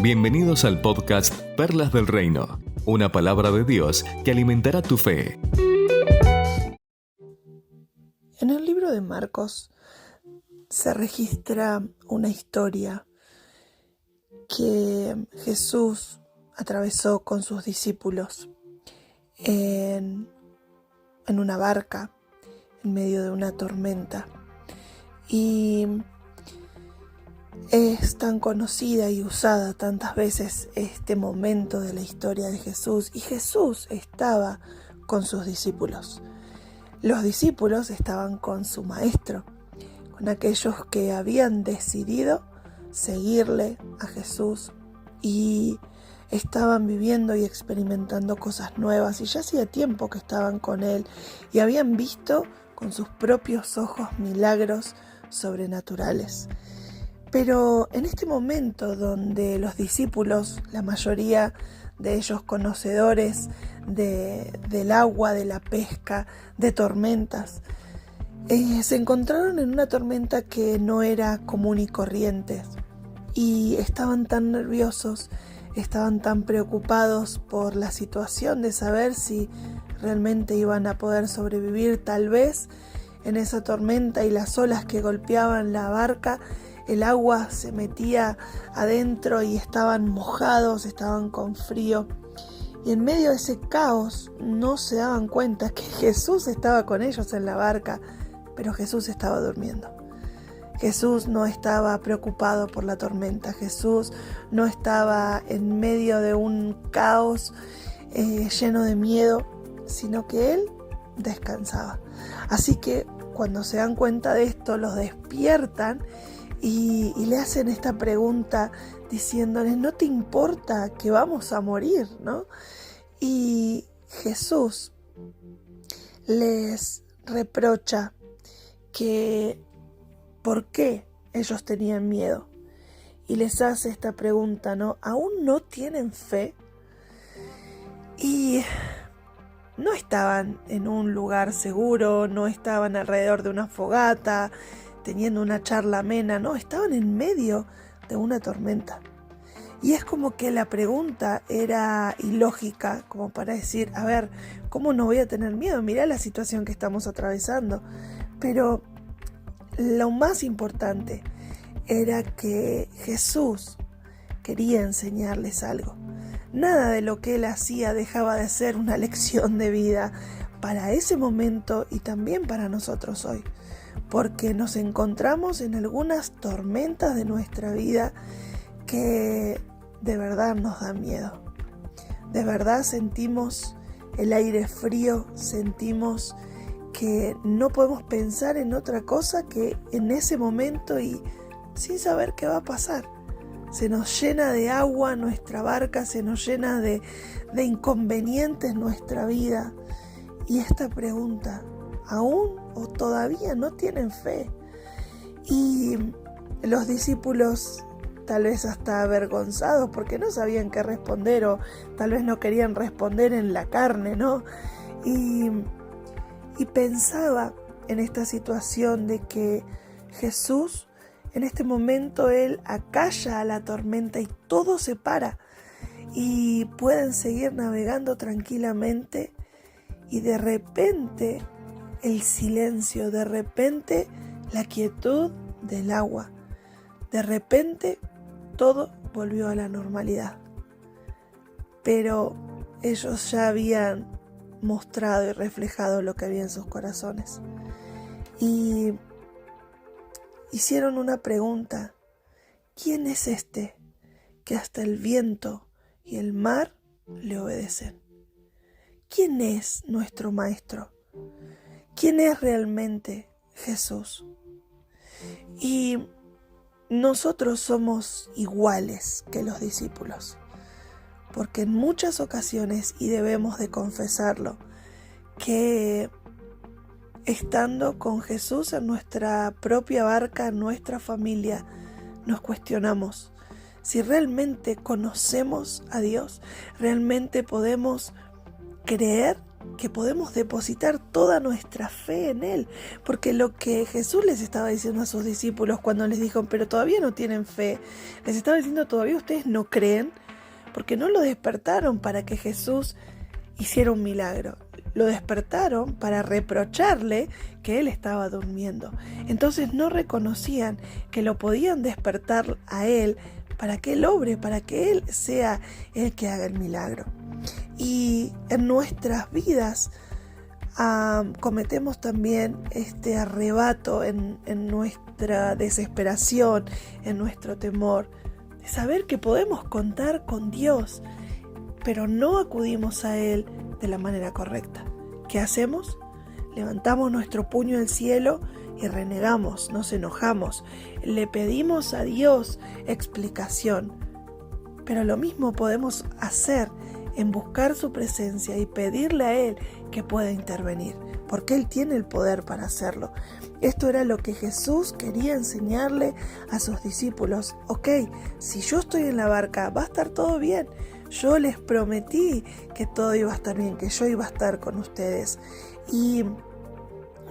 Bienvenidos al podcast Perlas del Reino, una palabra de Dios que alimentará tu fe. En el libro de Marcos se registra una historia que Jesús atravesó con sus discípulos en una barca en medio de una tormenta. Y es tan conocida y usada tantas veces este momento de la historia de Jesús. Y Jesús estaba con sus discípulos. Los discípulos estaban con su maestro, con aquellos que habían decidido seguirle a Jesús y estaban viviendo y experimentando cosas nuevas, y ya hacía tiempo que estaban con él y habían visto con sus propios ojos milagros sobrenaturales. Pero en este momento donde los discípulos, la mayoría de ellos conocedores del agua, de la pesca, de tormentas, se encontraron en una tormenta que no era común y corriente, y estaban tan nerviosos, estaban tan preocupados por la situación de saber si realmente iban a poder sobrevivir. Tal vez en esa tormenta y las olas que golpeaban la barca, el agua se metía adentro y estaban mojados, estaban con frío. Y en medio de ese caos no se daban cuenta que Jesús estaba con ellos en la barca, pero Jesús estaba durmiendo. Jesús no estaba preocupado por la tormenta. Jesús no estaba en medio de un caos lleno de miedo, sino que Él descansaba. Así que cuando se dan cuenta de esto, los despiertan y le hacen esta pregunta diciéndoles: ¿no te importa que vamos a morir, no? Y Jesús les reprocha que por qué ellos tenían miedo, y les hace esta pregunta, ¿no? ¿Aún no tienen fe? Y no estaban en un lugar seguro, no estaban alrededor de una fogata teniendo una charla amena, no, estaban en medio de una tormenta. Y es como que la pregunta era ilógica, como para decir: a ver, ¿cómo no voy a tener miedo? Mirá la situación que estamos atravesando. Pero lo más importante era que Jesús quería enseñarles algo. Nada de lo que él hacía dejaba de ser una lección de vida para ese momento y también para nosotros hoy, porque nos encontramos en algunas tormentas de nuestra vida que de verdad nos dan miedo. De verdad sentimos el aire frío, sentimos que no podemos pensar en otra cosa que en ese momento y sin saber qué va a pasar. Se nos llena de agua nuestra barca, se nos llena de inconvenientes nuestra vida. Y esta pregunta: ¿aún o todavía no tienen fe? Y los discípulos, tal vez hasta avergonzados porque no sabían qué responder, o tal vez no querían responder en la carne, ¿no? Y pensaba en esta situación de que Jesús, en este momento, Él acalla a la tormenta y todo se para y pueden seguir navegando tranquilamente, y de repente el silencio, de repente la quietud del agua, de repente todo volvió a la normalidad. Pero ellos ya habían mostrado y reflejado lo que había en sus corazones. Y hicieron una pregunta: ¿quién es este que hasta el viento y el mar le obedecen? ¿Quién es nuestro maestro? ¿Quién es realmente Jesús? Y nosotros somos iguales que los discípulos, porque en muchas ocasiones, y debemos de confesarlo, que estando con Jesús en nuestra propia barca, en nuestra familia, nos cuestionamos si realmente conocemos a Dios, realmente podemos creer que podemos depositar toda nuestra fe en Él, porque lo que Jesús les estaba diciendo a sus discípulos cuando les dijo, pero todavía no tienen fe, les estaba diciendo, todavía ustedes no creen, porque no lo despertaron para que Jesús hiciera un milagro, lo despertaron para reprocharle que Él estaba durmiendo. Entonces no reconocían que lo podían despertar a Él para que Él obre, para que Él sea el que haga el milagro. Y en nuestras vidas cometemos también este arrebato en nuestra desesperación, en nuestro temor, de saber que podemos contar con Dios, pero no acudimos a Él de la manera correcta. ¿Qué hacemos? Levantamos nuestro puño al cielo y renegamos, nos enojamos, le pedimos a Dios explicación. Pero lo mismo podemos hacer en buscar su presencia y pedirle a Él que pueda intervenir, porque Él tiene el poder para hacerlo. Esto era lo que Jesús quería enseñarle a sus discípulos. Ok, si yo estoy en la barca, va a estar todo bien. Yo les prometí que todo iba a estar bien, que yo iba a estar con ustedes. Y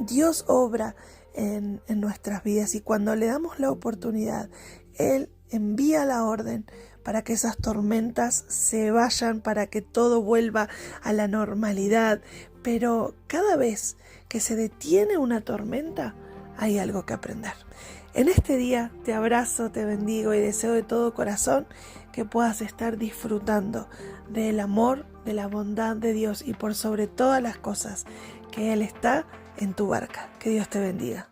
Dios obra en nuestras vidas, y cuando le damos la oportunidad, Él envía la orden para que esas tormentas se vayan, para que todo vuelva a la normalidad. Pero cada vez que se detiene una tormenta, hay algo que aprender. En este día te abrazo, te bendigo y deseo de todo corazón que puedas estar disfrutando del amor, de la bondad de Dios y por sobre todas las cosas, que Él está en tu barca. Que Dios te bendiga.